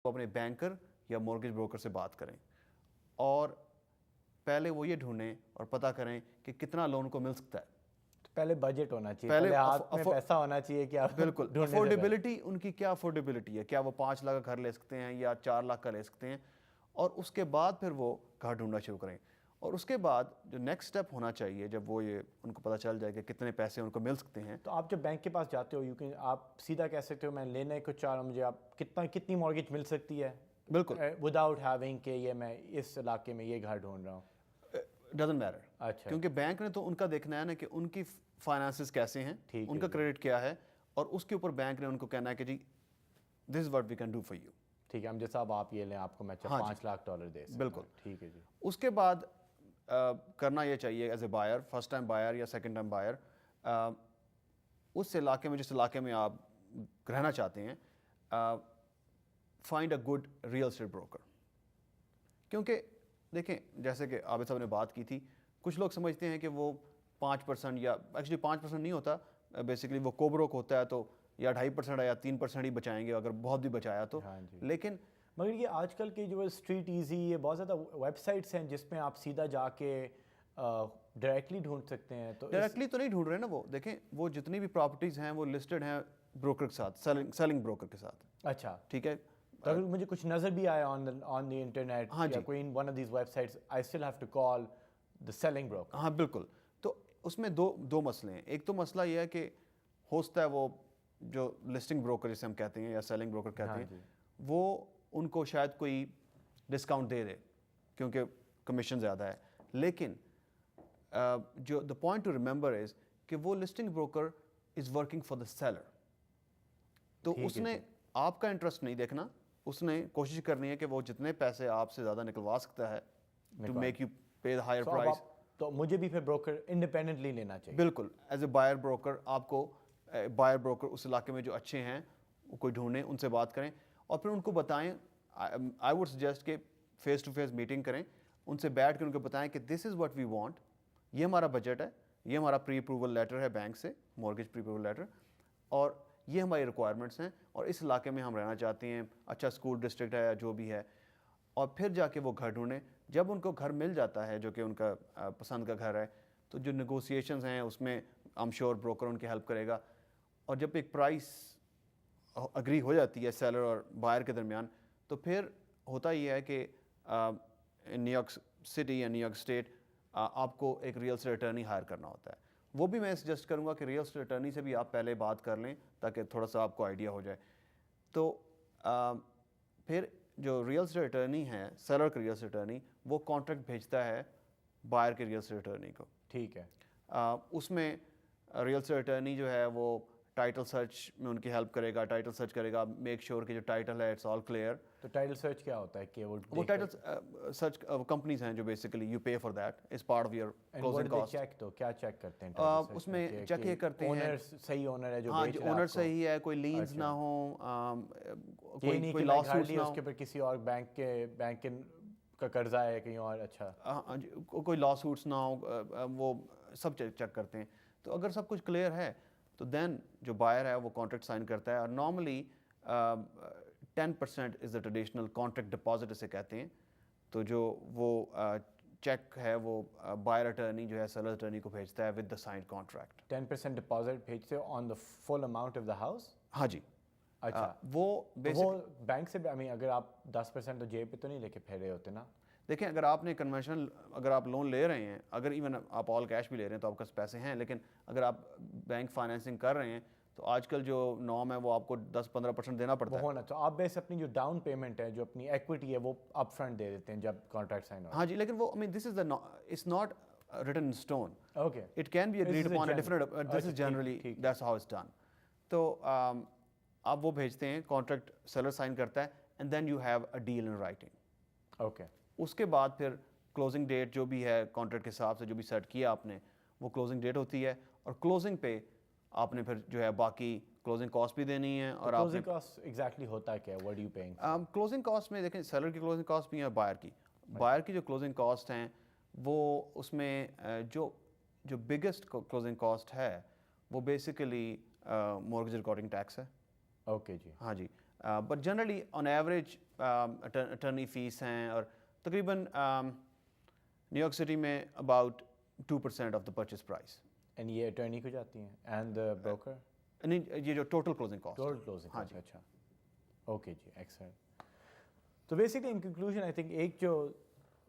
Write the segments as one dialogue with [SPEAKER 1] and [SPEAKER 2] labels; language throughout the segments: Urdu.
[SPEAKER 1] وہ اپنے بینکر یا مورگیج بروکر سے بات کریں اور پہلے وہ یہ ڈھونڈیں اور پتہ کریں کہ کتنا لون کو مل سکتا ہے.
[SPEAKER 2] پہلے بجٹ ہونا چاہیے, پہلے ہاتھ میں پیسہ ہونا چاہیے کہ آپ
[SPEAKER 1] بالکل افورڈیبلٹی ان کی کیا افورڈیبلٹی ہے, کیا وہ 5 لاکھ کا گھر لے سکتے ہیں یا 4 لاکھ کا لے سکتے ہیں, اور اس کے بعد پھر وہ گھر ڈھونڈنا شروع کریں. اور اس کے بعد جو نیکسٹ اسٹیپ ہونا چاہیے جب وہ یہ ان کو پتہ چل جائے کہ کتنے پیسے ان کو مل سکتے ہیں,
[SPEAKER 2] تو آپ جب بینک کے پاس جاتے ہو آپ سیدھا کہہ سکتے ہو میں لینے کو چاہ رہا ہوں, مجھے آپ کتنی مارگیج مل سکتی ہے
[SPEAKER 1] بالکل
[SPEAKER 2] وداؤٹ ہیونگ کہ یہ میں اس علاقے میں یہ گھر ڈھونڈ رہا ہوں.
[SPEAKER 1] Doesn't matter.
[SPEAKER 2] اچھا,
[SPEAKER 1] کیونکہ بینک نے تو ان کا دیکھنا ہے نا کہ ان کی فائنانسز کیسے ہیں, ان کا کریڈٹ کیا ہے, اور اس کے اوپر بینک نے ان کو کہنا ہے کہ جی this is what we can do for you.
[SPEAKER 2] ٹھیک ہے, ہم جیسا اب آپ یہ لیں آپ کو میں $5 لاکھ دے سکتا ہوں.
[SPEAKER 1] بالکل
[SPEAKER 2] ٹھیک ہے جی.
[SPEAKER 1] اس کے بعد کرنا یہ چاہیے as a buyer, first time buyer یا سیکنڈ ٹائم بائر, اس علاقے میں جس علاقے میں آپ رہنا چاہتے ہیں, find a good real estate broker. کیونکہ دیکھیں جیسے کہ عابد صاحب نے بات کی تھی, کچھ لوگ سمجھتے ہیں کہ وہ 5% یا ایکچولی 5% نہیں ہوتا, بیسیکلی وہ کوبروک ہوتا ہے تو یا 2.5% یا 3% ہی بچائیں گے اگر بہت بھی بچایا تو. لیکن
[SPEAKER 2] مگر یہ آج کل کی جو اسٹریٹ ایزی, یہ بہت زیادہ ویب سائٹس ہیں جس میں آپ سیدھا جا کے ڈائریکٹلی ڈھونڈ سکتے ہیں. تو
[SPEAKER 1] ڈائریکٹلی تو نہیں ڈھونڈ رہے نا وہ, دیکھیں وہ جتنی بھی پراپرٹیز ہیں وہ لسٹڈ ہیں بروکر کے ساتھ, سیلنگ بروکر کے ساتھ.
[SPEAKER 2] اچھا
[SPEAKER 1] ٹھیک ہے,
[SPEAKER 2] تو اگر مجھے کچھ نظر بھی آیا آن دی انٹرنیٹ یا کوئی one of these web sites, I still have to call the selling broker.
[SPEAKER 1] ہاں بالکل. تو اس میں دو مسئلے ہیں. ایک تو مسئلہ یہ ہے کہ ہوستا ہے وہ جو لسٹنگ بروکر جسے ہم کہتے ہیں یا سیلنگ بروکر کہتے ہیں, وہ ان کو شاید کوئی ڈسکاؤنٹ دے کیونکہ کمیشن زیادہ ہے. لیکن جو the point to remember is کہ وہ listing broker is working for the seller. تو اس نے آپ کا انٹرسٹ نہیں دیکھنا, اس نے کوشش کرنی ہے کہ وہ جتنے پیسے آپ سے زیادہ نکلوا سکتا ہے to make you pay the higher price.
[SPEAKER 2] تو مجھے بھی پھر بروکر انڈیپینڈنٹلی لینا چاہیے.
[SPEAKER 1] بالکل, ایز اے بائر بروکر آپ کو بائر بروکر اس علاقے میں جو اچھے ہیں وہ کوئی ڈھونڈیں, ان سے بات کریں اور پھر ان کو بتائیں. آئی ووڈ سجیسٹ کہ فیس ٹو فیس میٹنگ کریں, ان سے بیٹھ کے ان کو بتائیں کہ دس از واٹ وی وانٹ, یہ ہمارا بجٹ ہے, یہ ہمارا پری اپروول لیٹر ہے بینک سے, مورگیج پری اپروول لیٹر, اور یہ ہماری ریکوائرمنٹس ہیں اور اس علاقے میں ہم رہنا چاہتے ہیں, اچھا اسکول ڈسٹرکٹ ہے یا جو بھی ہے. اور پھر جا کے وہ گھر ڈھونڈیں. جب ان کو گھر مل جاتا ہے جو کہ ان کا پسند کا گھر ہے, تو جو نیگوسیشنز ہیں اس میں ایم شیور بروکر ان کی ہیلپ کرے گا. اور جب ایک پرائس اگری ہو جاتی ہے سیلر اور بائر کے درمیان, تو پھر ہوتا یہ ہے کہ نیو یارک سٹی یا نیو یارک اسٹیٹ آپ کو ایک ریئل اسٹیٹ اٹرنی ہائر کرنا ہوتا ہے. وہ بھی میں سجیسٹ کروں گا کہ ریئل اسٹیٹ اٹرنی سے بھی آپ پہلے بات کر لیں تاکہ تھوڑا سا آپ کو آئیڈیا ہو جائے. تو پھر جو ریئل اسٹیٹ اٹرنی ہے, سیلر کا ریئل اسٹیٹ اٹرنی, وہ کانٹریکٹ بھیجتا ہے بائر کے ریئل اسٹیٹ اٹرنی کو.
[SPEAKER 2] ٹھیک ہے,
[SPEAKER 1] اس میں ریئل اسٹیٹ اٹرنی جو ہے وہ ٹائٹل سرچ میں ان کی ہیلپ کرے گا, ٹائٹل سرچ کرے گا, میک شیور کہ جو ٹائٹل ہے اٹس آل کلیئر.
[SPEAKER 2] تو ٹائٹل سرچ کیا ہوتا ہے کہ
[SPEAKER 1] وہ ٹائٹل سرچ کمپنیز ہیں جو basically you pay for that is part of your closing cost.
[SPEAKER 2] تو کیا چیک کرتے ہیں
[SPEAKER 1] اس میں چیک یہ کرتے ہیں
[SPEAKER 2] اونر صحیح اونر ہے جو
[SPEAKER 1] ہاں جو اونر صحیح ہے, کوئی لینز نہ ہوں, کوئی لا سوٹس نہ ہوں,
[SPEAKER 2] اس کے اوپر کسی اور بینک کا قرضہ ہے کہیں اور. اچھا
[SPEAKER 1] کوئی لا سوٹس نہ ہوں, وہ سب چیک کرتے ہیں. تو اگر سب کچھ کلیئر ہے تو دین جو بائر ہے وہ کانٹریکٹ سائن کرتا ہے. اور normally 10% is the traditional contract deposit اسے کہتے ہیں. تو جو وہ چیک ہے وہ بائر اٹرنی جو ہے سیلر اٹرنی کو بھیجتا ہے with the signed contract.
[SPEAKER 2] 10% deposit بھیجتے ہو آن دا فل اماؤنٹ آف دا ہاؤس.
[SPEAKER 1] ہاں جی.
[SPEAKER 2] اچھا
[SPEAKER 1] وہ
[SPEAKER 2] بینک سے اگر آپ 10% تو جیب پہ تو نہیں لے کے پھیرے ہوتے نا.
[SPEAKER 1] دیکھیں اگر آپ نے کنونشنل اگر آپ لون لے رہے ہیں, اگر ایون آپ آل کیش بھی لے رہے ہیں تو آپ کے پاس پیسے ہیں, لیکن اگر آپ بینک فائنینسنگ کر رہے ہیں تو آج کل جو نارم ہے وہ آپ کو 10-15% دینا پڑتا ہے.
[SPEAKER 2] ہونا تو آپ بیس اپنی جو ڈاؤن پیمنٹ ہے, جو اپنی ایکوٹی ہے, وہ اپ فرنٹ دے دیتے ہیں جب کانٹریکٹ سائن ہو.
[SPEAKER 1] ہاں جی, لیکن وہ this is it's not written in stone.
[SPEAKER 2] Okay.
[SPEAKER 1] It can be agreed upon a different, this is generally, that's how it's done. تو آپ وہ بھیجتے ہیں, کانٹریکٹ سیلر سائن کرتا ہے, and then you have a deal in writing.
[SPEAKER 2] Okay.
[SPEAKER 1] اس کے بعد پھر کلوزنگ ڈیٹ جو بھی ہے کانٹریکٹ کے حساب سے جو بھی سیٹ کیا آپ نے, وہ کلوزنگ ڈیٹ ہوتی ہے. اور کلوزنگ پہ آپ نے پھر جو ہے باقی کلوزنگ کاسٹ بھی دینی ہے. اور
[SPEAKER 2] کلوزنگ کاسٹ ایگزیکٹلی ہوتا ہے کیا, what are you paying?
[SPEAKER 1] Closing cost میں دیکھیں سیلر کی کلوزنگ کاسٹ بھی ہے, بائر کی. بائر کی جو کلوزنگ کاسٹ ہیں وہ اس میں جو بگیسٹ کلوزنگ کاسٹ ہے وہ بیسیکلی مورگیج ریکارڈنگ ٹیکس ہے.
[SPEAKER 2] اوکے جی.
[SPEAKER 1] ہاں جی, but generally on average attorney fee ہیں اور تقریباً نیو یارک سٹی میں about 2% of the purchase price.
[SPEAKER 2] And یہ اٹرنی کو جاتی ہیں اینڈ بروکر
[SPEAKER 1] نہیں یہ جو total closing cost.
[SPEAKER 2] Total closing cost. اچھا اوکے جی ایکسلنٹ. تو basically in conclusion I think ایک جو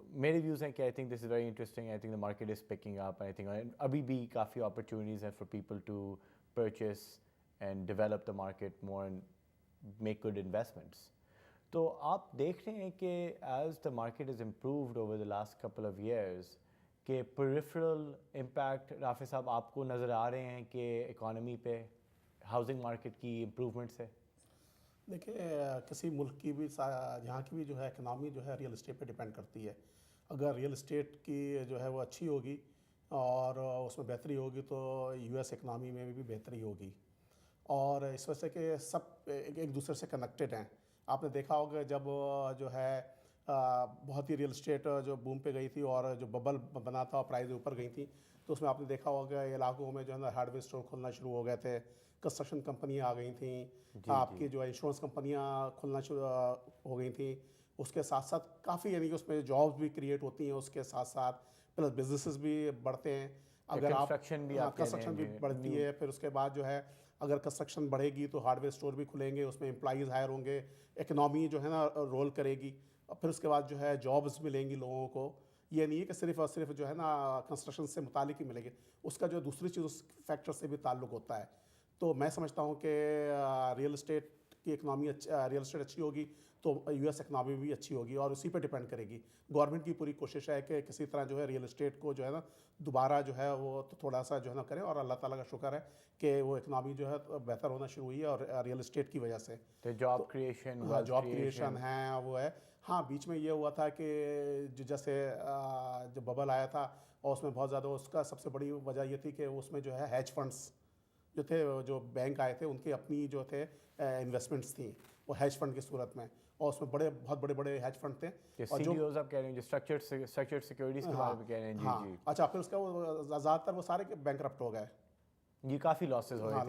[SPEAKER 2] میرے ویوز ہیں کہ I think this is very interesting. I think the market is picking up. I think ابھی بھی کافی اپرچونیٹیز ہیں for people to purchase and develop the market more and make good investments. تو آپ دیکھ رہے ہیں کہ as the market is improved over the last couple of years کہ پریفرل امپیکٹ رافع صاحب آپ کو نظر آ رہے ہیں کہ اکانومی پہ ہاؤسنگ مارکیٹ کی امپروومنٹ سے؟
[SPEAKER 3] دیکھیں کسی ملک کی بھی یہاں کی بھی جو ہے اکنامی جو ہے ریئل اسٹیٹ پہ ڈیپینڈ کرتی ہے. اگر ریئل اسٹیٹ کی جو ہے وہ اچھی ہوگی اور اس میں بہتری ہوگی تو یو ایس اکنامی میں بھی بہتری ہوگی. اور اس وجہ سے کہ سب ایک دوسرے سے کنیکٹڈ ہیں. آپ نے دیکھا ہوگا جب جو ہے بہت ہی ریئل اسٹیٹ جو بوم پہ گئی تھی اور جو ببل بنا تھا اور پرائز اوپر گئی تھی تو اس میں آپ نے دیکھا ہوگا علاقوں میں جو ہے نا ہارڈ ویئر اسٹور کھلنا شروع ہو گئے تھے, کنسٹرکشن کمپنیاں آ گئی تھیں, آپ کی جو ہے انشورنس کمپنیاں کھلنا شروع ہو گئی تھیں. اس کے ساتھ ساتھ کافی یعنی کہ اس میں جابس بھی کریٹ ہوتی ہیں, اس کے ساتھ ساتھ پلس بزنسز بھی بڑھتے ہیں. اگر آپ کنسٹرکشن بھی بڑھتی ہے, پھر اس کے بعد جو ہے اگر کنسٹرکشن بڑھے گی تو ہارڈ ویئر اسٹور بھی کھلیں گے, اس میں امپلائیز ہائر ہوں گے, اکنامی جو ہے نا رول کرے گی, اور پھر اس کے بعد جو ہے جابس ملیں گی لوگوں کو. یہ نہیں ہے کہ صرف اور صرف جو ہے نا کنسٹرکشن سے متعلق ہی ملے گی, اس کا جو دوسری چیز اس فیکٹر سے بھی تعلق ہوتا ہے. تو میں سمجھتا ہوں کہ ریئل اسٹیٹ کی اکنامی ریئل اسٹیٹ اچھی ہوگی تو یو ایس اکنامی بھی اچھی ہوگی اور اسی پہ ڈپینڈ کرے گی. گورنمنٹ کی پوری کوشش ہے کہ کسی طرح جو ہے ریئل اسٹیٹ کو جو ہے نا دوبارہ جو ہے وہ تھوڑا سا جو ہے نا کریں, اور اللہ تعالیٰ کا شکر ہے کہ وہ اکنامی جو ہے بہتر ہونا شروع ہوئی ہے اور ریئل اسٹیٹ کی وجہ سے.
[SPEAKER 2] تو جاب کریشن
[SPEAKER 3] ہے وہ ہے. ہاں بیچ میں یہ ہوا تھا کہ جیسے جب ببل آیا تھا اور اس میں بہت زیادہ اس کا سب سے بڑی وجہ یہ تھی کہ اس میں جو ہے ہیج فنڈس جو تھے, جو بینک آئے تھے ان کے اپنی جو تھے انویسٹمنٹس تھیں وہ ہیج فنڈ کی صورت میں, اور اس میں بہت بڑے ہیج فنڈ تھے.
[SPEAKER 2] اور جو آپ کہہ رہے ہیں جو اسٹرکچرڈ سیکورٹیز کے بارے میں کہہ رہے ہیں, جی جی
[SPEAKER 3] اچھا, پھر اس کا وہ زیادہ تر وہ سارے بینکرپٹ ہو گئے.
[SPEAKER 2] یہ کافی لاسز ہوئے
[SPEAKER 3] ہیں,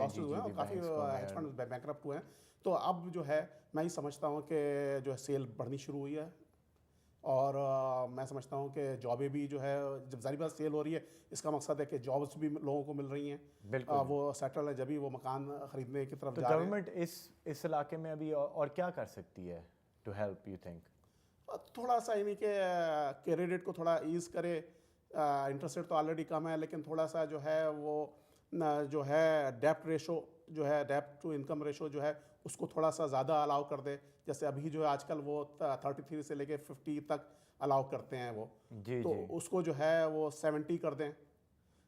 [SPEAKER 3] کافی ہیج فنڈ بینکرپٹ ہوئے ہیں. تو اب جو ہے میں یہ سمجھتا ہوں کہ جو ہے سیل بڑھنی شروع ہوئی ہے, اور میں سمجھتا ہوں کہ جابیں بھی جو ہے جب ظاہر بات سیل ہو رہی ہے اس کا مقصد ہے کہ جابس بھی لوگوں کو مل رہی ہیں, وہ سیٹل ہے جبھی وہ مکان خریدنے کی طرف جا رہے ہیں.
[SPEAKER 2] گورنمنٹ اس علاقے میں ابھی اور کیا کر سکتی ہے ٹو ہیلپ یو تھنک؟
[SPEAKER 3] تھوڑا سا یعنی کہ کریڈٹ کو تھوڑا ایز کرے. انٹرسٹ ریٹ تو آلریڈی کم ہے, لیکن تھوڑا سا جو ہے وہ جو ہے ڈیپٹ ریشو جو ہے ڈیپٹ ٹو انکم ریشو جو ہے اس کو تھوڑا سا زیادہ الاؤ کر دے. جیسے ابھی جو ہے آج کل وہ 33 سے لے کے 50 تک الاؤ کرتے ہیں وہ, تو اس کو جو ہے وہ 70 کر دیں.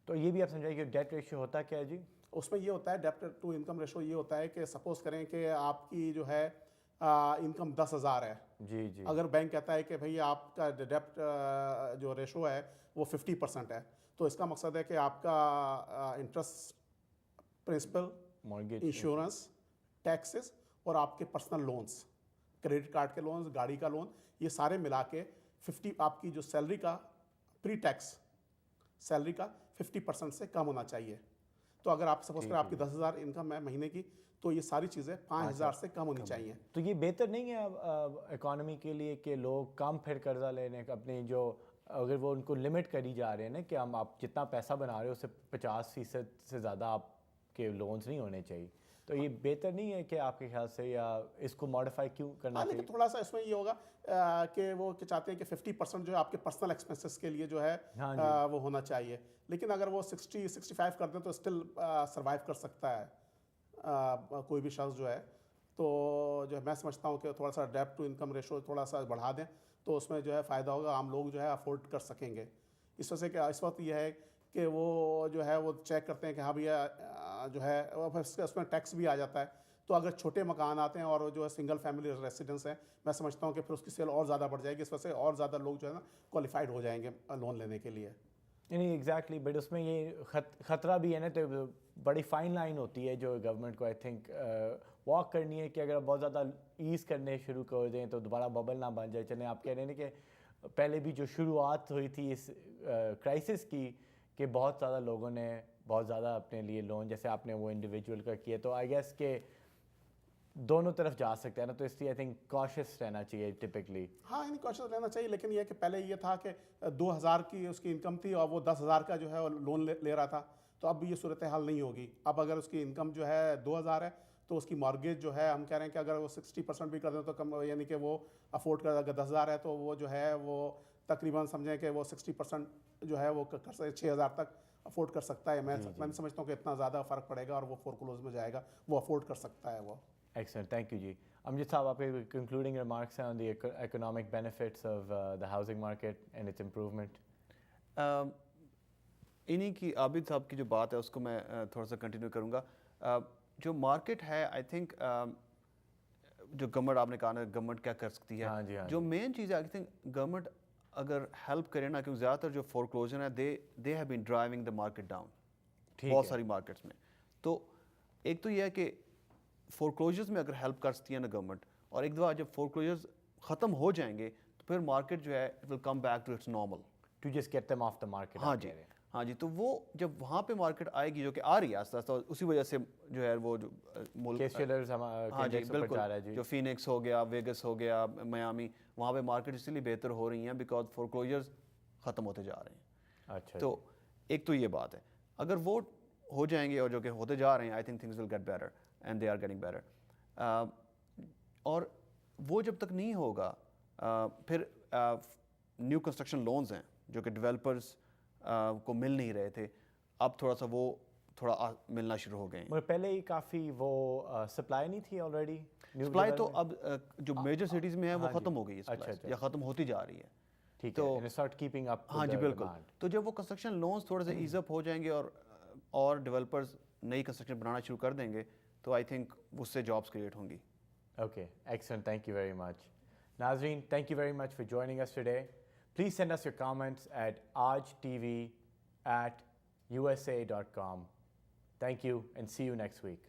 [SPEAKER 2] تو یہ بھی آپ سمجھائیے کہ ڈیٹ ریشو ہوتا کیا ہے؟ جی
[SPEAKER 3] اس میں یہ ہوتا ہے ڈیپٹ ٹو انکم ریشو یہ ہوتا ہے کہ سپوز کریں کہ آپ کی جو ہے انکم 10,000 ہے,
[SPEAKER 2] جی جی,
[SPEAKER 3] اگر بینک کہتا ہے کہ بھئی آپ کا ڈیپٹ جو ریشو ہے وہ 50% ہے, تو اس کا مقصد ہے کہ آپ کا interest, principal,
[SPEAKER 2] mortgage,
[SPEAKER 3] insurance, taxes اور آپ کے پرسنل لونز, کریڈٹ کارڈ کے لونز, گاڑی کا لون, یہ سارے ملا کے 50 آپ کی جو سیلری کا پری ٹیکس سیلری کا 50% سے کم ہونا چاہیے. تو اگر آپ سپوز کریں آپ کی 10,000 انکم ہے مہینے کی تو یہ ساری چیزیں 5,000 سے کم ہونی چاہیے.
[SPEAKER 2] تو یہ بہتر نہیں ہے اکانومی کے لیے کہ لوگ کم پھر قرضہ لینے اپنی جو اگر وہ ان کو لمٹ کری جا رہے ہیں نا کہ ہم آپ جتنا پیسہ بنا رہے ہو اس سے 50% سے زیادہ آپ کے لونز نہیں ہونے چاہیے, تو یہ بہتر نہیں ہے کہ آپ کے خیال سے, یا اس کو ماڈیفائی کیوں کرنا چاہیے؟
[SPEAKER 3] تھوڑا سا اس میں یہ ہوگا کہ وہ چاہتے ہیں کہ 50% جو ہے آپ کے پرسنل ایکسپینسز کے لیے جو ہے وہ ہونا چاہیے, لیکن اگر وہ 60-65 کر دیں تو اسٹل سروائیو کر سکتا ہے کوئی بھی شخص جو ہے. تو جو ہے میں سمجھتا ہوں کہ تھوڑا سا ڈیپٹ ٹو انکم ریشو تھوڑا سا بڑھا دیں تو اس میں جو ہے فائدہ ہوگا, عام لوگ جو ہے افورڈ کر سکیں گے. اس وجہ سے کہ اس وقت یہ ہے کہ وہ جو ہے وہ چیک کرتے ہیں کہ ہاں بھیا جو ہے اس میں ٹیکس بھی آ جاتا ہے. تو اگر چھوٹے مکان آتے ہیں اور جو ہے سنگل فیملی ریسیڈنس ہیں, میں سمجھتا ہوں کہ پھر اس کی سیل اور زیادہ بڑھ جائے گی, اس وجہ سے اور زیادہ لوگ جو ہے نا کوالیفائڈ ہو جائیں گے لون لینے کے لیے.
[SPEAKER 2] نہیں ایگزیکٹلی, بٹ اس میں یہ خطرہ بھی ہے نا, تو بڑی فائن لائن ہوتی ہے جو گورنمنٹ کو آئی تھنک واک کرنی ہے کہ اگر بہت زیادہ ایز کرنے شروع کر دیں تو دوبارہ ببل نہ بن جائے. چلیں آپ کہہ رہے ہیں کہ پہلے بھی جو شروعات ہوئی تھی اس کرائسس کی کہ بہت زیادہ لوگوں نے بہت زیادہ اپنے لیے لون, جیسے آپ نے وہ انڈیویجول کا کیا, تو آئی گیس کہ دونوں طرف جا سکتے ہیں نا, تو اس لیے آئی تھنک کاشیس رہنا چاہیے ٹپکلی.
[SPEAKER 3] ہاں یعنی کوشش رہنا چاہیے, لیکن یہ کہ پہلے یہ تھا کہ 2000 کی اس کی انکم تھی اور وہ 10,000 کا جو ہے لون لے رہا تھا, تو اب یہ صورتحال نہیں ہوگی. اب اگر اس کی انکم جو ہے 2000 ہے تو اس کی مارگیج جو ہے ہم کہہ رہے ہیں کہ اگر وہ 60% بھی کر دیں تو کم, یعنی کہ وہ افورڈ کر, اگر 10,000 ہے تو وہ جو ہے وہ تقریباً سمجھیں کہ وہ 60% جو ہے وہ کر سکتے 6,000 تک افورڈ کر سکتا ہے. میں سمجھتا ہوں کہ اتنا زیادہ فرق پڑے گا اور وہ فور کلوز میں جائے گا, وہ افورڈ کر سکتا ہے وہ.
[SPEAKER 2] Excellent, thank you جی. امجد صاحب, آپ کے concluding remarks ہیں on the economic benefits of the housing market and its improvement.
[SPEAKER 1] انہی کی عابد صاحب کی جو بات ہے اس کو میں تھوڑا سا کنٹینیو کروں گا. جو مارکیٹ ہے آئی تھنک جو گورنمنٹ, آپ نے کہا نا گورنمنٹ کیا کر سکتی ہے, جو مین چیز ہے آئی تھنک گورنمنٹ اگر ہیلپ کرے نا, کیونکہ زیادہ تر جو فور کلوزر ہیں they have been driving the market down بہت ساری مارکیٹس میں. تو ایک تو یہ ہے کہ فور کلوزرز میں اگر ہیلپ کر سکتی ہے نا گورنمنٹ, اور ایک دفعہ جب فور کلوزرز ختم ہو جائیں گے تو پھر مارکیٹ جو ہے it will come back to its normal,
[SPEAKER 2] to just get them of the market.
[SPEAKER 1] ہاں جی, ہاں جی. تو وہ جب وہاں پہ مارکیٹ آئے گی, جو کہ آ رہی ہے آہستہ آہستہ, اسی وجہ سے جو ہے وہ جو ملک, ہاں جی بالکل, جو فینکس ہو گیا, ویگس ہو گیا, میامی, وہاں پہ مارکیٹ اسی لیے بہتر ہو رہی ہیں بیکاز فور کلوزرز ختم ہوتے جا رہے ہیں.
[SPEAKER 2] اچھا,
[SPEAKER 1] تو ایک تو یہ بات ہے, اگر وہ ہو جائیں گے اور جو کہ ہوتے جا رہے ہیں, I think things will get better and they are getting better. اور وہ جب تک نہیں ہوگا, پھر نیو کنسٹرکشن لونز ہیں جو کہ ڈیولپرز کو مل نہیں رہے تھے, اب تھوڑا سا وہ تھوڑا ملنا شروع ہو گئے ہیں.
[SPEAKER 2] مگر پہلے ہی کافی وہ سپلائی نہیں تھی آلریڈی.
[SPEAKER 1] سپلائی تو اب جو میجر سٹیز میں ہے وہ ختم ہو گئی ہے, یا ختم ہوتی جا رہی ہے.
[SPEAKER 2] ٹھیک ہے, اسٹارٹ کیپنگ اپ.
[SPEAKER 1] ہاں جی بالکل. تو جب وہ کنسٹرکشن لونز تھوڑے سے ایز اپ ہو جائیں گے اور ڈیولپرز نئی کنسٹرکشن بنانا شروع کر دیں گے, تو آئی تھنک اس سے جابس کریٹ ہوں گی.
[SPEAKER 2] Okay, excellent. Thank you very much. Nazreen, thank you very much for joining us today. Please send us your comments at aajtv@usa.com. Thank you and see you next week.